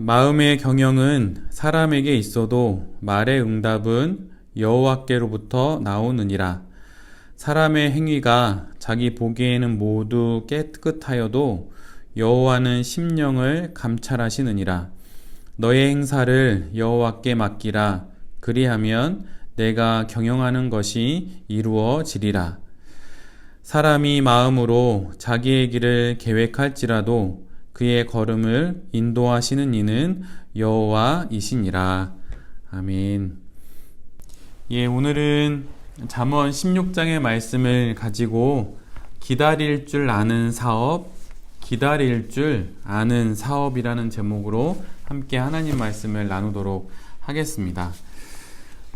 마음의 경영은 사람에게 있어도 말의 응답은 여호와께로부터 나오느니라. 사람의 행위가 자기 보기에는 모두 깨끗하여도 여호와는 심령을 감찰하시느니라. 너의 행사를 여호와께 맡기라. 그리하면 내가 경영하는 것이 이루어지리라. 사람이 마음으로 자기의 길을 계획할지라도 그의 걸음을 인도하시는 이는 여호와이시니라. 아멘. 오늘은 잠언 16장의 말씀을 가지고 기다릴 줄 아는 사업, 기다릴 줄 아는 사업이라는 제목으로 함께 하나님 말씀을 나누도록 하겠습니다.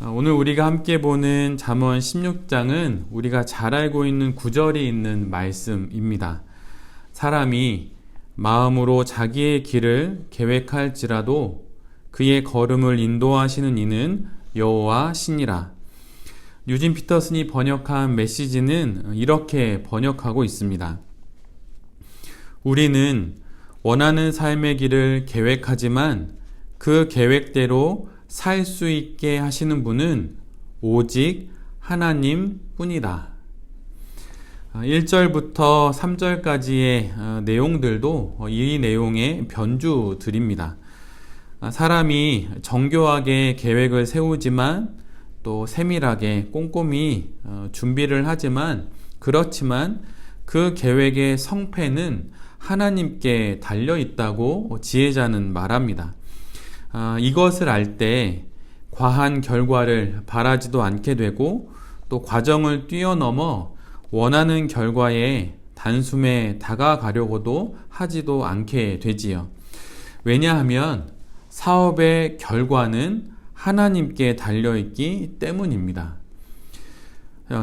오늘 우리가 함께 보는 잠언 16장은 우리가 잘 알고 있는 구절이 있는 말씀입니다. 사람이 마음으로 자기의 길을 계획할지라도 그의 걸음을 인도하시는 이는 여호와시니라. 유진 피터슨이 번역한 메시지는 이렇게 번역하고 있습니다. 우리는 원하는 삶의 길을 계획하지만 그 계획대로 살 수 있게 하시는 분은 오직 하나님 뿐이다. 1절부터 3절까지의 내용들도 이 내용의 변주들입니다. 사람이 정교하게 계획을 세우지만 또 세밀하게 꼼꼼히 준비를 하지만 그렇지만 그 계획의 성패는 하나님께 달려 있다고 지혜자는 말합니다. 이것을 알 때 과한 결과를 바라지도 않게 되고 또 과정을 뛰어넘어 원하는 결과에 단숨에 다가가려고도 하지도 않게 되지요. 왜냐하면 사업의 결과는 하나님께 달려있기 때문입니다.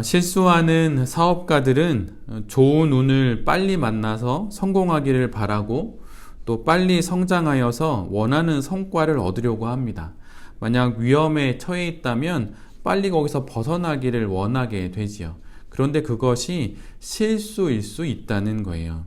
실수하는 사업가들은 좋은 운을 빨리 만나서 성공하기를 바라고 또 빨리 성장하여서 원하는 성과를 얻으려고 합니다. 만약 위험에 처해 있다면 빨리 거기서 벗어나기를 원하게 되지요. 그런데 그것이 실수일 수 있다는 거예요.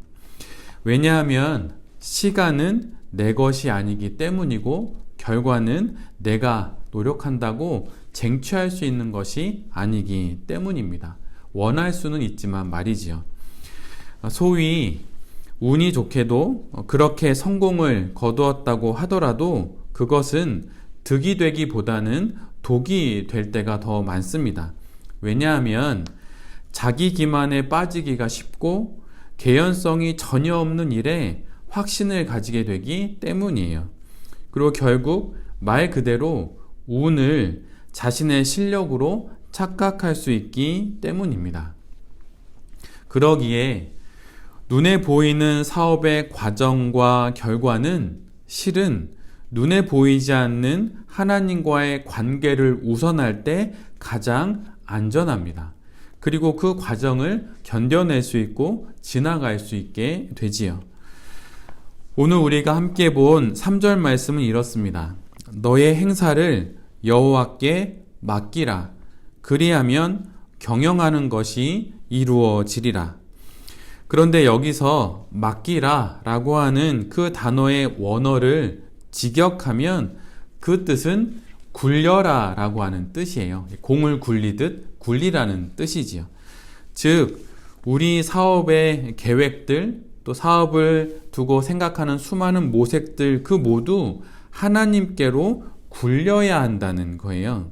왜냐하면 시간은 내 것이 아니기 때문이고 결과는 내가 노력한다고 쟁취할 수 있는 것이 아니기 때문입니다. 원할 수는 있지만 말이지요. 소위 운이 좋게도 그렇게 성공을 거두었다고 하더라도 그것은 득이 되기보다는 독이 될 때가 더 많습니다. 왜냐하면 자기 기만에 빠지기가 쉽고 개연성이 전혀 없는 일에 확신을 가지게 되기 때문이에요. 그리고 결국 말 그대로 운을 자신의 실력으로 착각할 수 있기 때문입니다. 그러기에 눈에 보이는 사업의 과정과 결과는 실은 눈에 보이지 않는 하나님과의 관계를 우선할 때 가장 안전합니다. 그리고 그 과정을 견뎌낼 수 있고 지나갈 수 있게 되지요. 오늘 우리가 함께 본 3절 말씀은 이렇습니다. 너의 행사를 여호와께 맡기라. 그리하면 경영하는 것이 이루어지리라. 그런데 여기서 맡기라 라고 하는 그 단어의 원어를 직역하면 그 뜻은 굴려라 라고 하는 뜻이에요. 공을 굴리듯 굴리라는 뜻이지요. 즉 우리 사업의 계획들 또 사업을 두고 생각하는 수많은 모색들 그 모두 하나님께로 굴려야 한다는 거예요.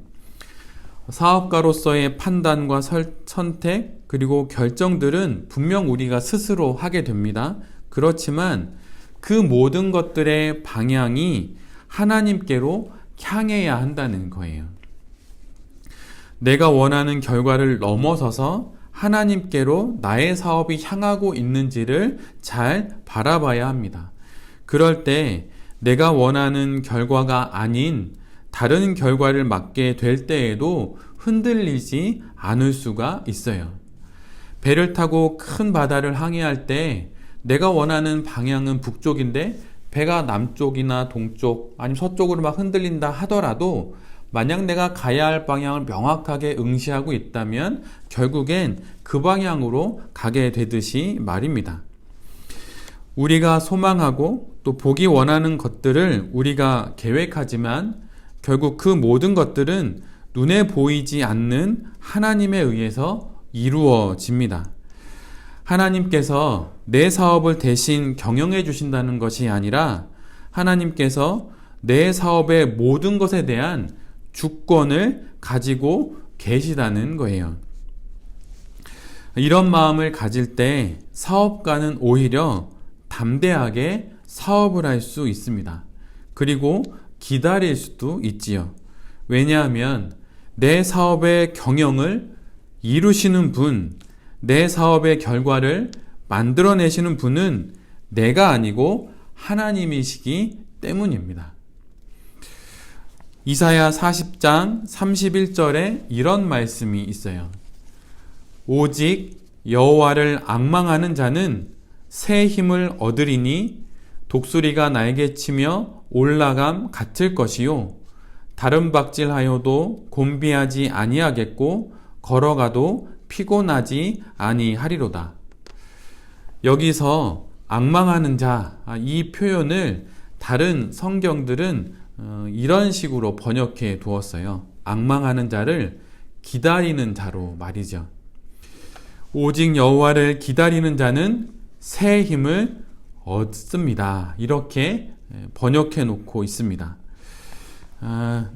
사업가로서의 판단과 선택 그리고 결정들은 분명 우리가 스스로 하게 됩니다. 그렇지만 그 모든 것들의 방향이 하나님께로 향해야 한다는 거예요. 내가 원하는 결과를 넘어서서 하나님께로 나의 사업이 향하고 있는지를 잘 바라봐야 합니다. 그럴 때 내가 원하는 결과가 아닌 다른 결과를 맞게 될 때에도 흔들리지 않을 수가 있어요. 배를 타고 큰 바다를 항해할 때 내가 원하는 방향은 북쪽인데 배가 남쪽이나 동쪽 아니면 서쪽으로 막 흔들린다 하더라도 만약 내가 가야 할 방향을 명확하게 응시하고 있다면 결국엔 그 방향으로 가게 되듯이 말입니다. 우리가 소망하고 또 보기 원하는 것들을 우리가 계획하지만 결국 그 모든 것들은 눈에 보이지 않는 하나님에 의해서 이루어집니다. 하나님께서 내 사업을 대신 경영해 주신다는 것이 아니라 하나님께서 내 사업의 모든 것에 대한 주권을 가지고 계시다는 거예요. 이런 마음을 가질 때 사업가는 오히려 담대하게 사업을 할 수 있습니다. 그리고 기다릴 수도 있지요. 왜냐하면 내 사업의 경영을 이루시는 분, 내 사업의 결과를 만들어내시는 분은 내가 아니고 하나님이시기 때문입니다. 이사야 40장 31절에 이런 말씀이 있어요. 오직 여호와를 앙망하는 자는 새 힘을 얻으리니 독수리가 날개 치며 올라감 같을 것이요 다른 박질하여도 곤비하지 아니하겠고 걸어가도 피곤하지 아니하리로다. 여기서 앙망하는 자, 이 표현을 다른 성경들은 이런 식으로 번역해 두었어요. 앙망하는 자를 기다리는 자로 말이죠. 오직 여호와를 기다리는 자는 새 힘을 얻습니다. 이렇게 번역해 놓고 있습니다.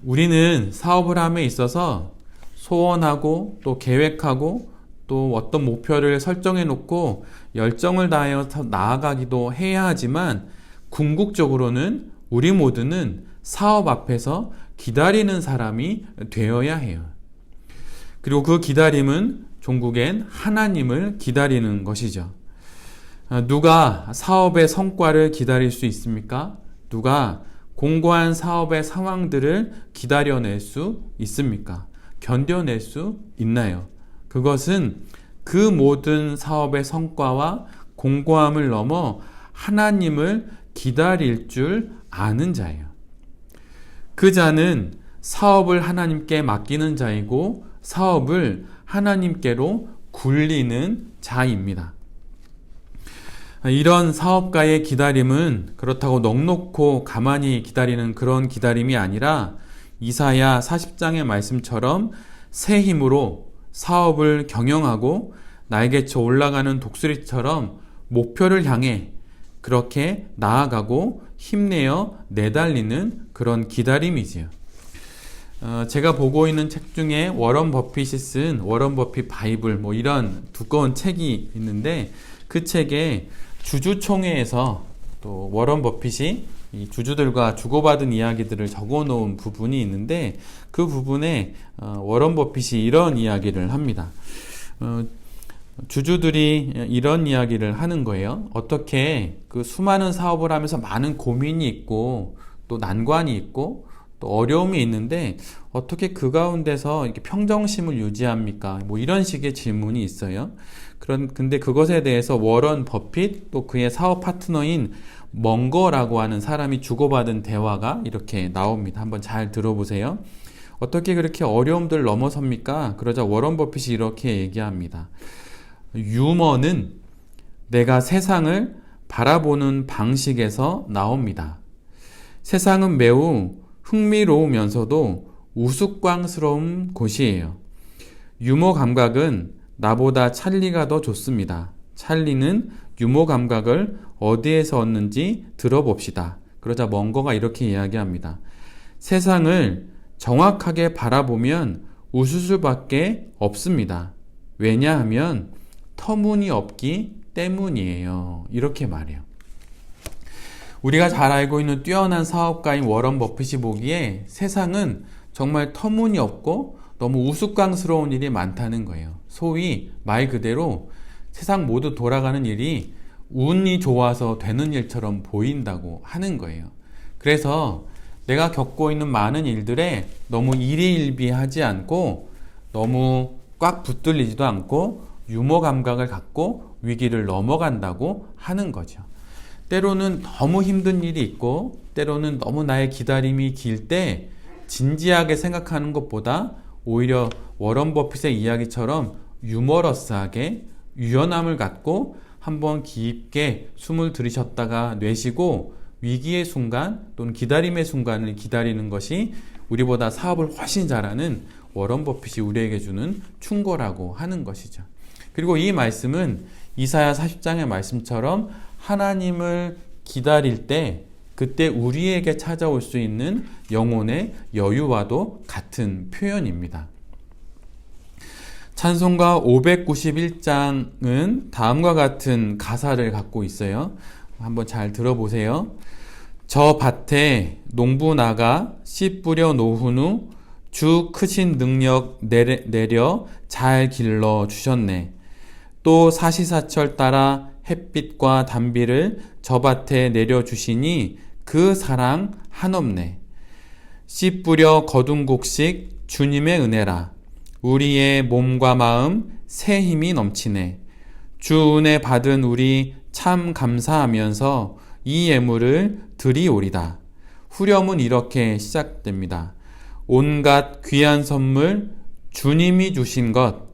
우리는 사업을 함에 있어서 소원하고 또 계획하고 또 어떤 목표를 설정해 놓고 열정을 다하여 나아가기도 해야 하지만 궁극적으로는 우리 모두는 사업 앞에서 기다리는 사람이 되어야 해요. 그리고 그 기다림은 종국엔 하나님을 기다리는 것이죠. 누가 사업의 성과를 기다릴 수 있습니까? 누가 공고한 사업의 상황들을 기다려낼 수 있습니까? 견뎌낼 수 있나요? 그것은 그 모든 사업의 성과와 공고함을 넘어 하나님을 기다릴 줄 아는 자예요. 그 자는 사업을 하나님께 맡기는 자이고 사업을 하나님께로 굴리는 자입니다. 이런 사업가의 기다림은 그렇다고 넉넉고 가만히 기다리는 그런 기다림이 아니라 이사야 40장의 말씀처럼 새 힘으로 사업을 경영하고 날개쳐 올라가는 독수리처럼 목표를 향해 그렇게 나아가고 힘내어 내달리는 그런 기다림이지요. 제가 보고 있는 책 중에 워런 버핏이 쓴 워런 버핏 바이블 이런 두꺼운 책이 있는데 그 책에 주주총회에서 또 워런 버핏이 이 주주들과 주고받은 이야기들을 적어 놓은 부분이 있는데 그 부분에 워런 버핏이 이런 이야기를 합니다. 주주들이 이런 이야기를 하는 거예요. 어떻게 그 수많은 사업을 하면서 많은 고민이 있고 또 난관이 있고 또 어려움이 있는데 어떻게 그 가운데서 이렇게 평정심을 유지합니까? 이런 식의 질문이 있어요. 근데 그것에 대해서 워런 버핏 또 그의 사업 파트너인 멍거라고 하는 사람이 주고받은 대화가 이렇게 나옵니다. 한번 잘 들어보세요. 어떻게 그렇게 어려움들 넘어섭니까? 그러자 워런 버핏이 이렇게 얘기합니다. 유머는 내가 세상을 바라보는 방식에서 나옵니다. 세상은 매우 흥미로우면서도 우스꽝스러운 곳이에요. 유머 감각은 나보다 찰리가 더 좋습니다. 찰리는 유머 감각을 어디에서 얻는지 들어봅시다. 그러자 멍거가 이렇게 이야기합니다. 세상을 정확하게 바라보면 웃을 수밖에 없습니다. 왜냐하면 터무니없기 때문이에요. 이렇게 말해요. 우리가 잘 알고 있는 뛰어난 사업가인 워런 버핏이 보기에 세상은 정말 터무니없고 너무 우스꽝스러운 일이 많다는 거예요. 소위 말 그대로 세상 모두 돌아가는 일이 운이 좋아서 되는 일처럼 보인다고 하는 거예요. 그래서 내가 겪고 있는 많은 일들에 너무 일희일비하지 않고 너무 꽉 붙들리지도 않고 유머 감각을 갖고 위기를 넘어간다고 하는 거죠. 때로는 너무 힘든 일이 있고 때로는 너무 나의 기다림이 길 때 진지하게 생각하는 것보다 오히려 워런 버핏의 이야기처럼 유머러스하게 유연함을 갖고 한번 깊게 숨을 들이셨다가 내쉬고 위기의 순간 또는 기다림의 순간을 기다리는 것이 우리보다 사업을 훨씬 잘하는 워런 버핏이 우리에게 주는 충고라고 하는 것이죠. 그리고 이 말씀은 이사야 40장의 말씀처럼 하나님을 기다릴 때 그때 우리에게 찾아올 수 있는 영혼의 여유와도 같은 표현입니다. 찬송가 591장은 다음과 같은 가사를 갖고 있어요. 한번 잘 들어보세요. 저 밭에 농부 나가 씨 뿌려 놓은 후 주 크신 능력 내려 잘 길러 주셨네. 또 사시사철 따라 햇빛과 단비를 저 밭에 내려 주시니 그 사랑 한없네. 씨 뿌려 거둔 곡식 주님의 은혜라. 우리의 몸과 마음 새 힘이 넘치네. 주 은혜 받은 우리 참 감사하면서 이 예물을 드리오리다. 후렴은 이렇게 시작됩니다. 온갖 귀한 선물 주님이 주신 것,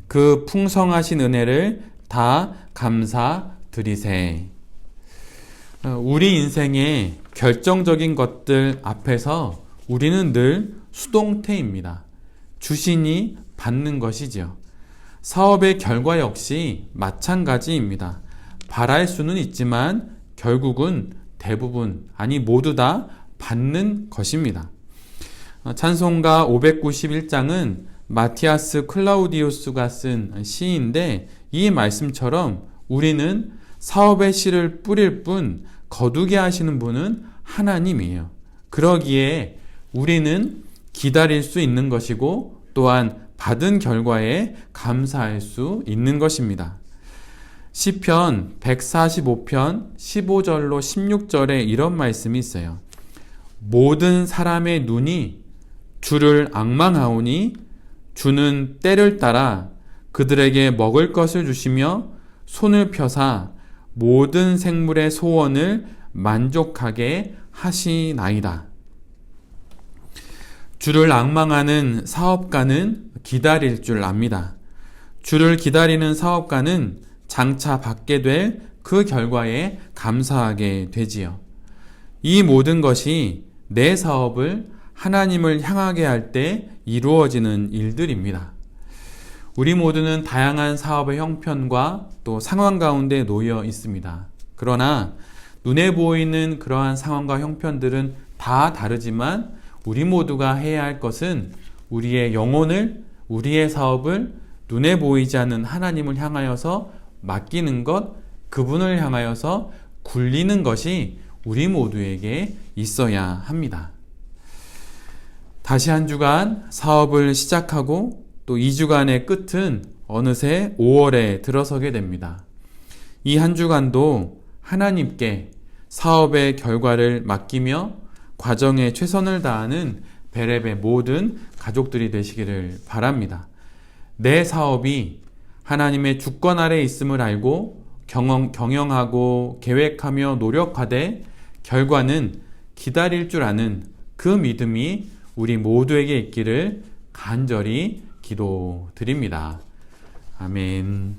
그 풍성하신 은혜를 다 감사드리세. 우리 인생의 결정적인 것들 앞에서 우리는 늘 수동태입니다. 주시니 받는 것이지요. 사업의 결과 역시 마찬가지입니다. 바랄 수는 있지만 결국은 대부분, 아니 모두 다 받는 것입니다. 찬송가 591장은 마티아스 클라우디우스가 쓴 시인데 이 말씀처럼 우리는 사업의 씨를 뿌릴 뿐 거두게 하시는 분은 하나님이에요. 그러기에 우리는 기다릴 수 있는 것이고 또한 받은 결과에 감사할 수 있는 것입니다. 시편 145편 15절로 16절에 이런 말씀이 있어요. 모든 사람의 눈이 주를 앙망하오니 주는 때를 따라 그들에게 먹을 것을 주시며 손을 펴사 모든 생물의 소원을 만족하게 하시나이다. 주를 앙망하는 사업가는 기다릴 줄 압니다. 주를 기다리는 사업가는 장차 받게 될 그 결과에 감사하게 되지요. 이 모든 것이 내 사업을 하나님을 향하게 할 때 이루어지는 일들입니다. 우리 모두는 다양한 사업의 형편과 또 상황 가운데 놓여 있습니다. 그러나 눈에 보이는 그러한 상황과 형편들은 다 다르지만 우리 모두가 해야 할 것은 우리의 영혼을, 우리의 사업을 눈에 보이지 않는 하나님을 향하여서 맡기는 것, 그분을 향하여서 굴리는 것이 우리 모두에게 있어야 합니다. 다시 한 주간 사업을 시작하고 또 2주간의 끝은 어느새 5월에 들어서게 됩니다. 이 한 주간도 하나님께 사업의 결과를 맡기며 과정에 최선을 다하는 베레베 모든 가족들이 되시기를 바랍니다. 내 사업이 하나님의 주권 아래 있음을 알고 경영하고 계획하며 노력하되 결과는 기다릴 줄 아는 그 믿음이 우리 모두에게 있기를 간절히 기도드립니다. 아멘.